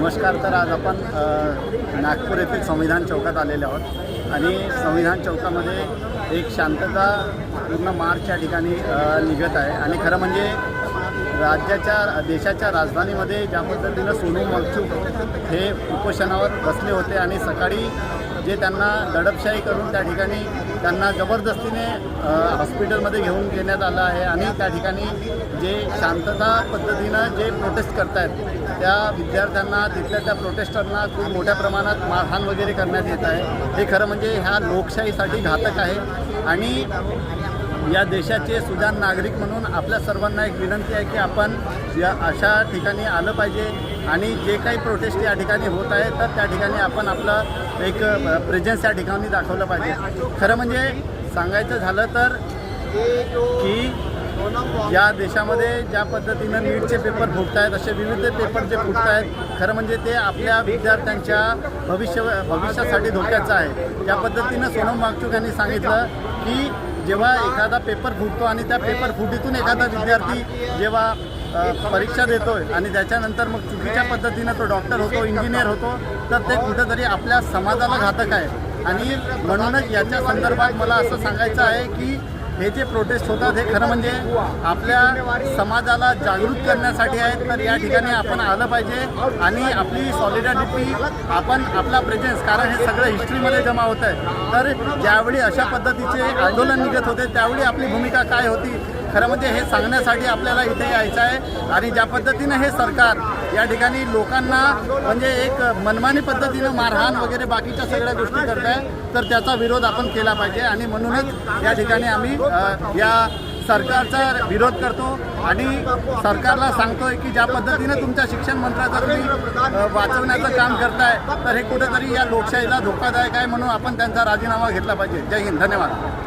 नमस्कार. तर आज आपण नागपूर येथील संविधान चौकात आलेले आहोत आणि संविधान चौकामध्ये एक शांतता पूर्ण मार्च या ठिकाणी निघत आहे. आणि खरं म्हणजे देशाच्या राजधानीमध्ये ज्या पद्धतीनं सोनम वांगचुक हे उपोषणावर बसले होते आणि सकाळी जे त्यांना दडपशाही करून त्या ठिकाणी त्यांना जबरदस्तीने हॉस्पिटलमध्ये घेऊन घेण्यात आलं आहे आणि त्या ठिकाणी जे शांतता पद्धतीनं जे प्रोटेस्ट करत आहेत त्या विद्यार्थ्यांना तिथल्या त्या प्रोटेस्टरना खूप मोठ्या प्रमाणात मारहाण वगैरे करण्यात येत आहे. हे खरं म्हणजे ह्या लोकशाहीसाठी घातक आहे आणि या देशाचे सुजाण नागरिक म्हणून आपल्या सर्वांना एक विनंती आहे की आपण या अशा ठिकाणी आलं पाहिजे आणि जे काही प्रोटेस्ट या ठिकाणी होत आहे तर त्या ठिकाणी आपण आपलं एक प्रेझेन्स या ठिकाणी दाखवलं पाहिजे. खरं म्हणजे सांगायचं झालं तर की या देशामध्ये ज्या पद्धतीनं नीटचे पेपर फुटत आहेत असे विविध पेपर जे फुटत आहेत खरं म्हणजे ते आपल्या विद्यार्थ्यांच्या भविष्यासाठी धोक्याचं आहे. त्या पद्धतीनं सोनम वांगचुक यांनी सांगितलं की जेव्हा एखादा पेपर फुटतो आणि त्या पेपर फुटीतून एखादा विद्यार्थी जेव्हा परीक्षा देतोय आणि त्याच्यानंतर मग चुकीच्या पद्धतीनं तो डॉक्टर होतो, इंजिनियर होतो, तर ते कुठंतरी आपल्या समाजाला घातक आहे. आणि म्हणूनच याच्या संदर्भात मला असं सांगायचं आहे की हे जे प्रोटेस्ट होतात हे खरं म्हणजे आपल्या समाजाला जागृत करण्यासाठी आहेत. तर या ठिकाणी आपण आलं पाहिजे आणि आपली सॉलिडॅरिटी आपण आपला प्रेझेन्स, कारण हे सगळं हिस्ट्रीमध्ये जमा होत आहे. तर ज्यावेळी अशा पद्धतीचे आंदोलन निघत होते त्यावेळी आपली भूमिका काय होती खरं म्हणजे हे सांगण्यासाठी आपल्याला इथे यायचं आहे. आणि ज्या पद्धतीनं हे सरकार या ठिकाणी लोकांना म्हणजे एक मनमानी पद्धतीनं मारहाण वगैरे बाकीच्या सगळ्या गोष्टी करत आहे तर त्याचा विरोध आपण केला पाहिजे. आणि म्हणूनच या ठिकाणी आम्ही या सरकारचा विरोध करतो आणि सरकारला सांगतोय की ज्या पद्धतीनं तुमच्या शिक्षण मंत्र्याचं तुम्ही वाचवण्याचं काम करताय तर हे कुठेतरी या लोकशाहीला धोकादायक आहे. म्हणून आपण त्यांचा राजीनामा घेतला पाहिजे. जय हिंद. धन्यवाद.